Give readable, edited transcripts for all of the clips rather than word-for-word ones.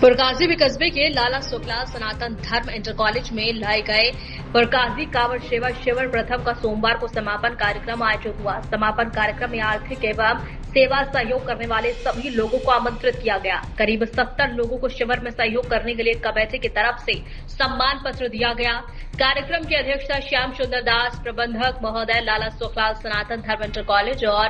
पुरकाजी कस्बे के लाला शुक्ला सनातन धर्म इंटर कॉलेज में लाए गए पुरकाजी कांवड़ सेवा शिविर प्रथम का सोमवार को समापन कार्यक्रम आयोजित हुआ। समापन कार्यक्रम में आर्थिक एवं सेवा सहयोग करने वाले सभी लोगों को आमंत्रित किया गया। करीब 70 लोगों को शिविर में सहयोग करने के लिए कमेटी की तरफ से सम्मान पत्र दिया गया। कार्यक्रम की अध्यक्षता श्याम सुंदर दास प्रबंधक महोदय लाला शुक्ला सनातन धर्म इंटर कॉलेज और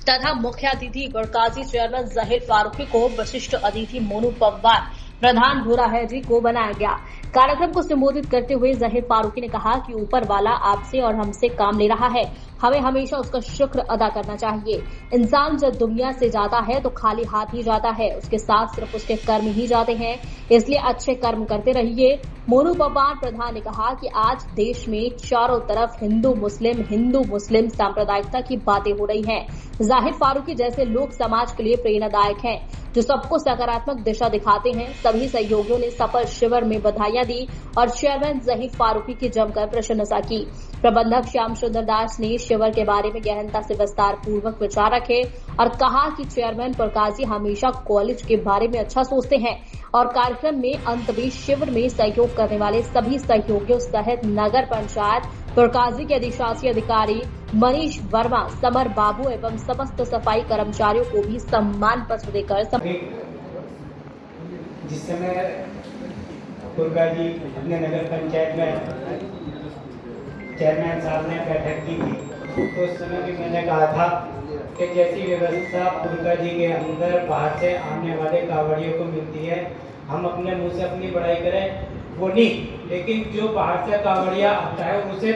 तथा मुख्य अतिथि पुरकाजी चेयरमैन जहीर फारूकी को विशिष्ट अतिथि मोनू पवार प्रधान भूरा है जी को बनाया गया। कार्यक्रम को संबोधित करते हुए जहीर फारूकी ने कहा कि ऊपर वाला आपसे और हमसे काम ले रहा है, हमें हमेशा उसका शुक्र अदा करना चाहिए। इंसान जब दुनिया से जाता है तो खाली हाथ ही जाता है, उसके साथ सिर्फ उसके कर्म ही जाते हैं, इसलिए अच्छे कर्म करते रहिए। मोनू पवार प्रधान ने कहा कि आज देश में चारों तरफ हिंदू मुस्लिम सांप्रदायिकता की बातें हो रही हैं। जहीर फारूकी जैसे लोग समाज के लिए प्रेरणादायक हैं, जो सबको सकारात्मक दिशा दिखाते हैं। सभी सहयोगियों ने सफल शिविर में बधाइयां दी और चेयरमैन जहीर फारूकी की जमकर प्रशंसा की। प्रबंधक श्याम सुंदर दास ने शिविर के बारे में गहनता से विस्तार पूर्वक विचार रखे और कहा कि चेयरमैन पुरकाजी हमेशा कॉलेज के बारे में अच्छा सोचते हैं और कार्यक्रम में अंत में शिविर में सहयोग करने वाले सभी सहयोगियों सहित नगर पंचायत पुरकाजी के अधिशासी अधिकारी मनीष वर्मा, समर बाबू एवं समस्त सफाई कर्मचारियों को भी सम्मान पत्र देकर जिस समय पुरकाजी अपने नगर पंचायत में चेयरमैन साहब ने बैठक की थी तो उस समय भी मैंने कहा था कि जैसी व्यवस्था पुरकाजी के अंदर बाहर से आने वाले कांवड़ियों को मिलती है, हम अपने मुंह से अपनी बड़ाई करें वो नहीं, लेकिन जो बाहर से कांवड़िया आता है उसे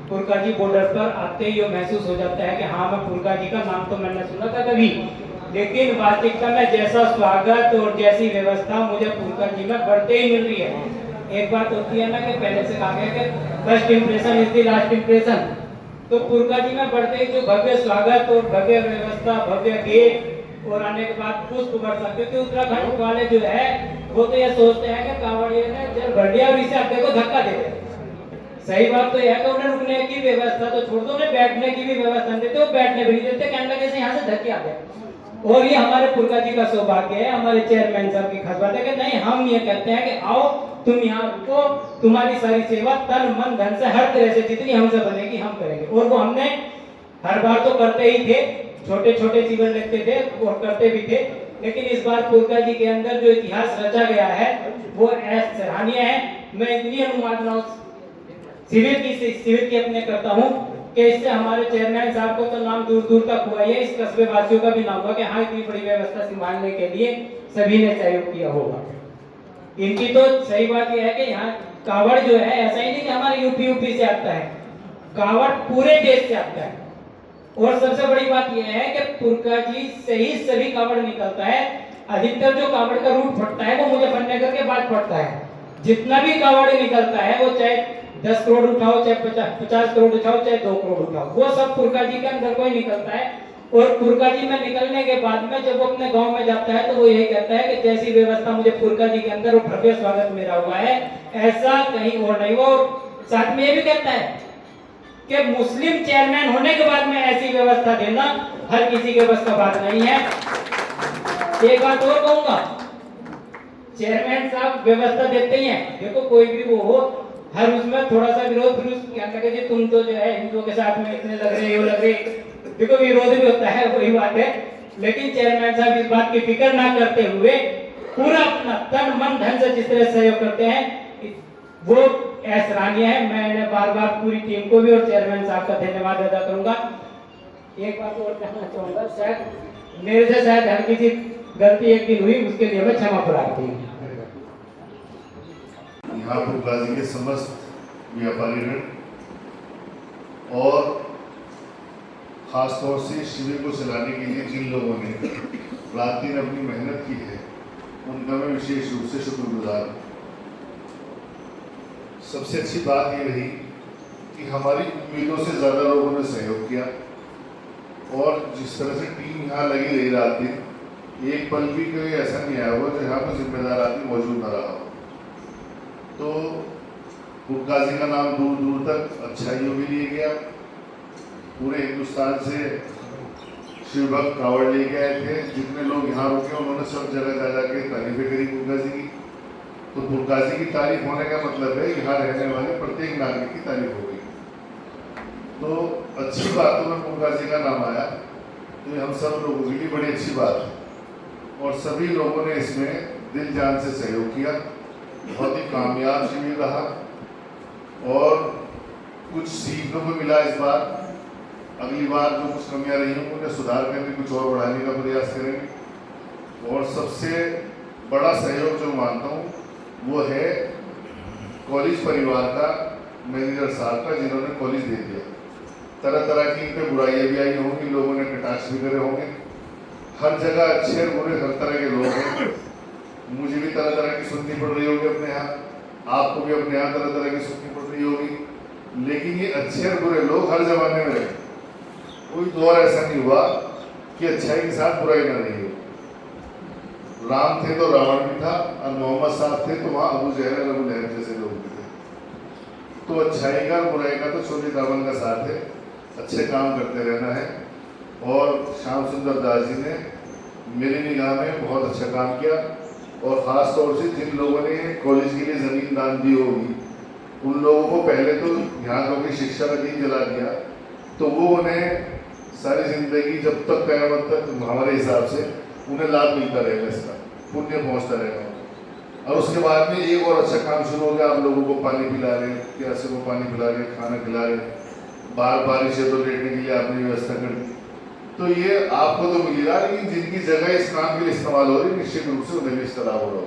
पुरकाजी बॉर्डर पर आते ही महसूस हो जाता है कि हाँ, मैं पुरकाजी का नाम तो मैंने सुना था कभी, लेकिन वास्तविकता में जैसा स्वागत और जैसी व्यवस्था मुझे पुरकाजी में बढ़ते ही मिल रही है। एक बात होती है ना कि पहले से कहा गया कि first impression is the last impression, तो पुरकाजी में बढ़ते ही जो भव्य स्वागत और भव्य व्यवस्था, भव्य गेट और आने के बाद पुष्प वर्षा, क्योंकि उत्तराखंड वाले जो है वो तो ये सोचते हैं कि कांवड़िया ने जल भर दिया और इसे अपने को धक्का दे दे। सही बात तो यह है कि उन्हें रुकने की व्यवस्था तो छोड़ दो, उन्हें बैठने की भी व्यवस्था देते, वो बैठने भी नहीं देते, कहने लगे यहाँ से धक्के आते। और ये हमारे पुरकाजी का सौभाग्य है, हमारे चेयरमैन साहब की खास बात है कि नहीं, हम ये कहते हैं कि आओ तुम यहाँ रुको, तुम्हारी सारी सेवा तन मन धन से हर तरह से जितनी हमसे बनेगी हम करेंगे। और वो हमने हर बार तो करते ही थे, छोटे छोटे जीवन लिखते थे और करते भी थे, लेकिन इस बार पुरकाजी के अंदर जो इतिहास रचा गया है वो सराहनीय है। मैं इतनी अनुमोदना शिविर की अपने करता हूँ कि इससे हमारे चेयरमैन साहब को तो नाम दूर दूर तक हुआ है, इस कस्बे वासियों का भी नाम हुआ कि हाँ, इतनी बड़ी व्यवस्था संभालने के लिए सभी ने सहयोग किया होगा। इनकी तो सही बात यह है कि यहाँ कांवड़ जो है ऐसा ही नहीं कि हमारे यूपी से आता है, कांवड़ पूरे देश से आता है। और सबसे बड़ी बात यह है कि पुरकाजी से ही सभी कांवड़ निकलता है। अधिकतर जो कांवड़ का रूट फटता है वो मुजफ्फरनगर के बाद फटता है। जितना भी कांवड़ निकलता है वो चाहे 10 करोड़ उठाओ, चाहे 50 करोड़ उठाओ, चाहे 2 करोड़ उठाओ, वो सब पुरकाजी के अंदर को ही निकलता है। और पुरकाजी में निकलने के बाद में जब वो अपने गांव में जाता है तो वो यही कहता है कि जैसी व्यवस्था मुझे पुरकाजी के अंदर वो भव्य स्वागत मेरा हुआ है, ऐसा कहीं और नहीं। वो साथ में ये भी कहता है कि मुस्लिम चेयरमैन होने के बाद में ऐसी व्यवस्था देना हर किसी के बस का बात नहीं है। एक बात और कहूंगा, चेयरमैन साहब व्यवस्था देते ही हैं, देखो कोई भी वो हो, हर उसमें थोड़ा सा विरोध, फिर क्या लगे जी तुम तो जो है हिंदुओं के साथ में इतने लग रहे हो, लग रहे, देखो विरोध भी होता है, वही बात है। लेकिन चेयरमैन साहब इस बात की फिक्र ना करते हुए पूरा अपना तन मन धन से जिस तरह सहयोग करते हैं वो सराहनीय है। मैं बार बार पूरी टीम को भी और चेयरमैन साहब का धन्यवाद अदा करूंगा। एक बात और कहना चाहूंगा, शायद मेरे से शायद हर किसी गलती एक दिन हुई, उसके लिए मैं क्षमा प्रार्थी हूँ। यहाँ पुरकाजी के समस्त व्यापारीगण और खासतौर से शिविर को चलाने के लिए जिन लोगों ने रात दिन अपनी मेहनत की है उनका मैं विशेष रूप से शुक्रगुजार हूँ। सबसे अच्छी बात ये रही कि हमारी उम्मीदों से ज़्यादा लोगों ने सहयोग किया और जिस तरह से टीम यहाँ लगी रही रात दिन, एक पल भी कोई ऐसा नहीं आया हुआ जो यहाँ पर जिम्मेदार आदमी मौजूद न रहा हो। तो पुरकाजी का नाम दूर दूर तक अच्छाइयों के लिए गया। पूरे हिंदुस्तान से शिवभक्त कांवड़ लेके आए थे, जितने लोग यहाँ रुके उन्होंने सब जगह जा जाके तारीफें करी पुरकाजी की। तो पुरकाजी की तारीफ होने का मतलब है यहाँ रहने वाले प्रत्येक नागरिक की तारीफ हो गई। तो अच्छी बातों में पुरकाजी का नाम आया, तो ये हम सब लोगों के लिए बड़ी अच्छी बात है और सभी लोगों ने इसमें दिल जान से सहयोग किया। बहुत ही कामयाब शिविर रहा और कुछ सीखने को मिला इस बार। अगली बार जो कुछ कमियां रही होंगी उन्हें सुधार करके कुछ और बढ़ाने का प्रयास करेंगे। और सबसे बड़ा सहयोग जो मानता हूँ वो है कॉलेज परिवार का, मैनेजर साहब का, जिन्होंने कॉलेज दे दिया। तरह तरह की इन पर बुराइयाँ भी आई होंगी, लोगों ने कटाक्ष भी करे होंगे। हर जगह अच्छे और बुरे हर तरह के लोग हैं। मुझे भी तरह तरह की सुननी पड़ रही होगी अपने यहाँ, आपको भी अपने यहाँ तरह तरह की सुननी पड़ रही होगी। लेकिन ये अच्छे और बुरे लोग हर जमाने में रहे, कोई दौर ऐसा नहीं हुआ कि अच्छाई के साथ बुराई न रही हो। राम थे तो रावण भी था और मोहम्मद साहब थे तो वहाँ अबू जहल और अबू लहब जैसे लोग भी थे। तो अच्छाई का और बुराई का तो छोटे दामन का साथ है, अच्छे काम करते रहना है। और श्याम सुंदर दास जी ने मेरी निगाह में बहुत अच्छा काम किया और ख़ास तौर से जिन लोगों ने कॉलेज के लिए ज़मीन दान दी होगी उन लोगों को पहले तो यहाँ लोगों की शिक्षा का दीन जला दिया, तो वो उन्हें सारी ज़िंदगी जब तक क़यामत तक हमारे हिसाब से उन्हें लाभ मिलता रहेगा, इसका पुण्य पहुँचता रहेगा। और उसके बाद में एक और अच्छा काम शुरू हो गया, आप लोगों को पानी पिला रहे, प्यासे को पानी पिला रहे, खाना खिला रहे, बारिश है तो लेटने के लिए आपने व्यवस्था कर दी। तो ये आपको तो मिल रहा, लेकिन जिनकी जगह इस काम के लिए इस्तेमाल हो रही निश्चित रूप से उन्हें भी इसका लाभ हो रहा हो।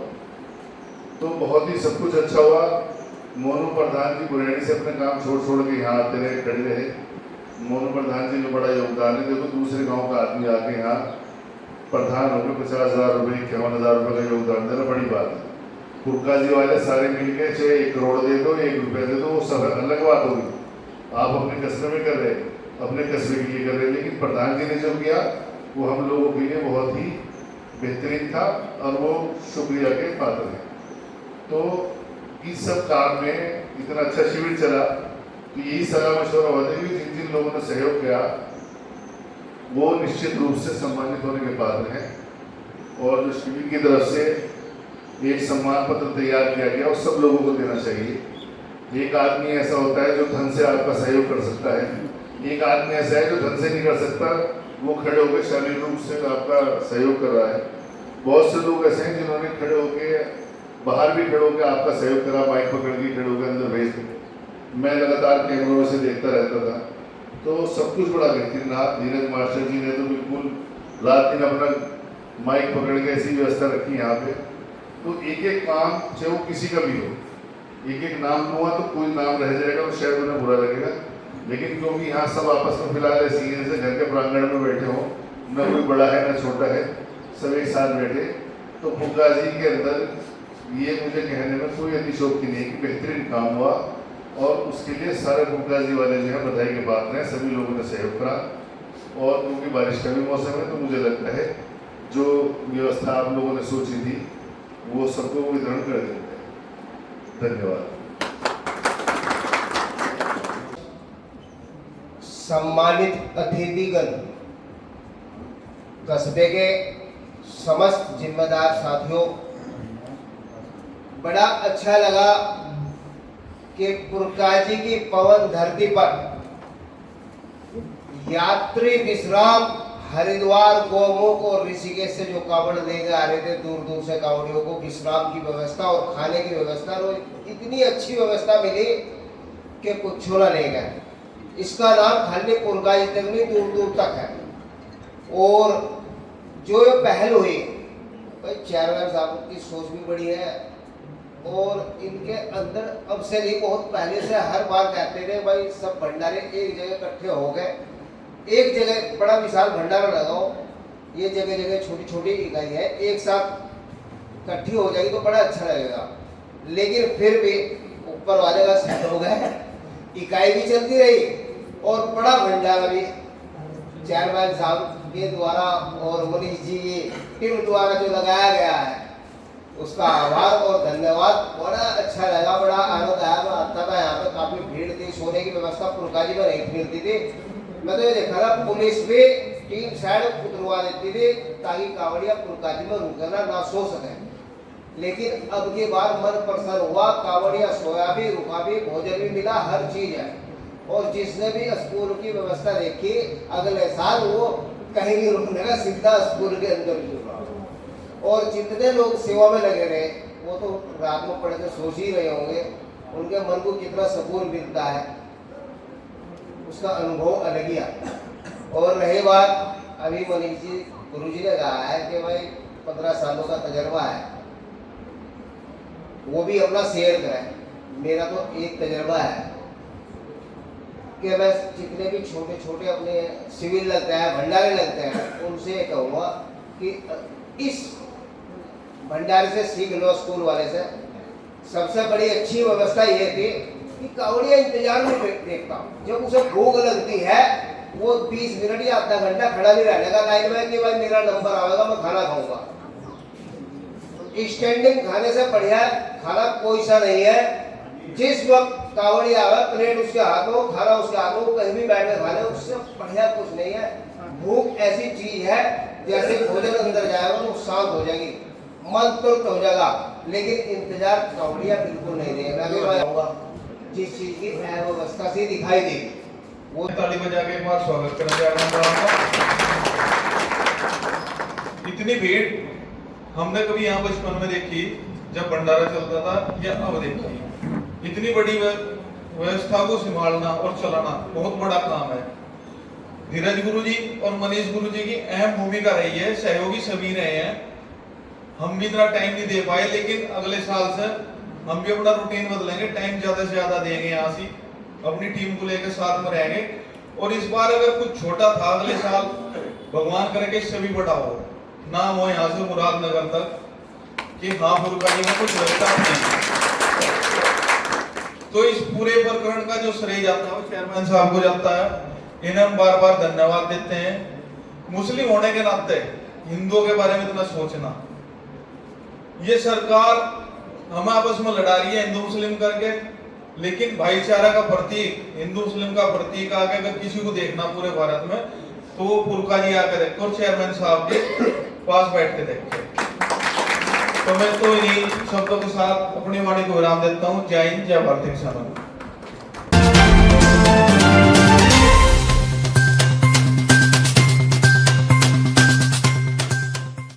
तो बहुत ही सब कुछ अच्छा हुआ। मोनू प्रधान जी बुरैनी से अपने काम छोड़ के यहाँ आते रहे, खड़े रहे। मोनू प्रधान जी में बड़ा योगदान है। देखो दूसरे गांव का आदमी आके यहाँ प्रधान होकर 50,000 रुपये 51,000 रुपये का योगदान देना बड़ी बात है। पुरकाजी वाले सारे मिल के चाहे 1 करोड़ दे दो, 1 रुपया दे दो, वो सब अलग बात होगी। आप अपने कस्बे में कर रहे, अपने कस्बे के लिए कर रहे, लेकिन प्रधान जी ने जो किया वो हम लोगों के लिए बहुत ही बेहतरीन था और वो शुक्रिया के पात्र हैं। तो इस सब काम में इतना अच्छा शिविर चला, तो यही सलाह मशवरा हुआ था कि जिन जिन लोगों ने सहयोग किया वो निश्चित रूप से सम्मानित होने के पात्र हैं। और जो शिविर की तरफ से एक सम्मान पत्र तैयार किया गया वो सब लोगों को देना चाहिए। एक आदमी ऐसा होता है जो धन से आपका सहयोग कर सकता है, एक आदमी ऐसा है जो धन से नहीं कर सकता, वो खड़े होकर शारीरिक रूप से आपका सहयोग कर रहा है। बहुत से लोग ऐसे हैं जिन्होंने खड़े होकर बाहर भी खड़े होकर आपका सहयोग करा, माइक पकड़ के खड़े होकर अंदर भेज दिए। मैं लगातार कैमरों से देखता रहता था, तो सब कुछ बड़ा बेहतरीन रहा। धीरज मास्टर जी ने तो बिल्कुल रात दिन अपना माइक पकड़ के ऐसी व्यवस्था रखी यहाँ पे। तो एक एक काम चाहे वो किसी का भी हो, एक एक नाम हुआ तो कोई नाम रह जाएगा तो शायद उन्हें बुरा लगेगा, लेकिन क्योंकि यहाँ सब आपस में फिलहाल ऐसी है जैसे घर के प्रांगण में बैठे हो, न कोई बड़ा है न छोटा है, सब एक साथ बैठे, तो पुरकाजी के अंदर ये मुझे कहने में कोई अतिशोक्ति नहीं कि बेहतरीन काम हुआ। और उसके लिए सारे पुरकाजी वाले जो है बधाई के पात्र हैं, सभी लोगों ने सहयोग करा। और क्योंकि बारिश का भी मौसम है तो मुझे लगता है जो व्यवस्था आप लोगों ने सोची थी वो सबको वितरण कर देते हैं। धन्यवाद। सम्मानित अतिथिगण, कस्बे के समस्त जिम्मेदार साथियों, बड़ा अच्छा लगा कि पुरकाजी की पवन धरती पर यात्री विश्राम हरिद्वार, गौमुख और ऋषिकेश से जो कावड़ लेकर आ रहे थे, दूर दूर से कावड़ियों को विश्राम की व्यवस्था और खाने की व्यवस्था, और इतनी अच्छी व्यवस्था मिली कि कुछ छोड़ा नहीं गया। इसका नाम खाली पुरकाजी तक नहीं, दूर दूर तक है। और जो ये पहल हुई, भाई चेयरमैन साहब की सोच भी बड़ी है और इनके अंदर अब से नहीं, बहुत पहले से हर बार कहते थे भाई सब भंडारे एक जगह इकट्ठे हो गए, एक जगह बड़ा विशाल भंडारा लगाओ। ये जगह जगह छोटी छोटी इकाई है, एक साथ इकट्ठी हो जाएगी तो बड़ा अच्छा लगेगा। लेकिन फिर भी ऊपर वाले का सेट हो गए, इकाई भी चलती रही और बड़ा भंडारा भी चेयरमैन साहब के द्वारा और मनीष जी टीम द्वारा जो लगाया गया है उसका आभार और धन्यवाद। बड़ा अच्छा लगा, बड़ा आनंद आया। मैं आता था यहाँ पे काफी भीड़ थी, सोने की व्यवस्था पुरकाजी में नहीं मिलती थी। मैं तो ये देखा था पुलिस भी टीम साइड उतरवा देती थी ताकि कावड़िया पुरकाजी में रुकना ना सो सके। लेकिन अब की बार मन प्रसन्न हुआ, कावड़िया सोया भी, रुका भी, भोजन भी मिला, हर चीज है। और जिसने भी स्कूल की व्यवस्था देखी, अगले साल वो कहीं नहीं रुकने का, सीधा स्कूल के अंदर जुड़ा। और जितने लोग सेवा में लगे रहे, वो तो रात में पढ़ के सोच ही रहे होंगे उनके मन को कितना सुकून मिलता है, उसका अनुभव अलग ही आता है। और रही बात, अभी मनीष जी गुरु जी ने कहा है कि भाई 15 सालों का तजर्बा है, वो भी अपना शेयर करें। मेरा तो एक तजर्बा है कि मैं जितने भी छोटे छोटे अपने सिविल लगते हैं, भंडारे लगते हैं, उनसे कहूँगा कि इस भंडारे से सीख लो, स्कूल वाले से। सबसे बड़ी अच्छी व्यवस्था ये थी कि कावड़िया इंतजार में देखता हूँ, जब उसे भूख लगती है वो 20 मिनट या आधा घंटा खड़ा नहीं रहने का लाइन में कि भाई मेरा नंबर आएगा मैं खाना खाऊंगा। स्टैंडिंग खाने से बढ़िया खाना कोई सा नहीं है। जिस वक्त कावड़ी आवे, प्लेट उसके हाथ में, खाना उसके हाथ में, कहीं भी बैठ कर खा ले, उससे बढ़िया कुछ नहीं है। भूख ऐसी चीज है, जैसे भोजन अंदर जाएगा तो शांत हो जाएगी, मन तुरंत हो जाएगा। लेकिन इंतजार कावड़िया बिल्कुल नहीं देगा। मैं कहूँगा जिस चीज की व्यवस्था से दिखाई देगी वो ताली बजा के एक बार स्वागत करना चाह रहा हूँ। इतनी भीड़ हमने कभी यहाँ बचपन में देखी जब भंडारा चलता था, या अब देखी। इतनी बड़ी व्यवस्था को संभालना और चलाना बहुत बड़ा काम है। धीरज गुरु जी और मनीष गुरु जी की अहम भूमिका रही है, सहयोगी सभी रहे हैं। हम भी इतना टाइम नहीं दे पाए, लेकिन अगले साल से हम भी अपना रूटीन बदलेंगे, टाइम ज्यादा से ज्यादा देंगे, यहाँ से अपनी टीम को लेकर साथ में रहेंगे। और इस बार अगर कुछ छोटा था, अगले साल भगवान करे कि इससे भी बड़ा हो, नाम हो यहाँ से मुरादनगर तक कि हाँ फुरकानी में कुछ व्यवस्था नहीं। तो इस पूरे प्रकरण का जो श्रेय जाता है वो चेयरमैन साहब को जाता है। इन्हें हम बार बार धन्यवाद देते हैं। मुस्लिम होने के नाते हिंदुओं के बारे में इतना सोचना, ये सरकार हमें आपस में लड़ा रही है हिंदू मुस्लिम करके, लेकिन भाईचारा का प्रतीक, हिंदू मुस्लिम का प्रतीक आके अगर किसी को देखना पूरे भारत में, तो वो पुरका जी आकर देखो और चेयरमैन साहब के पास बैठ के देखते। तो मैं तो इन्हीं शब्दों के साथ अपनी वाणी को विराम देता हूँ। जय हिंद, जय भारत।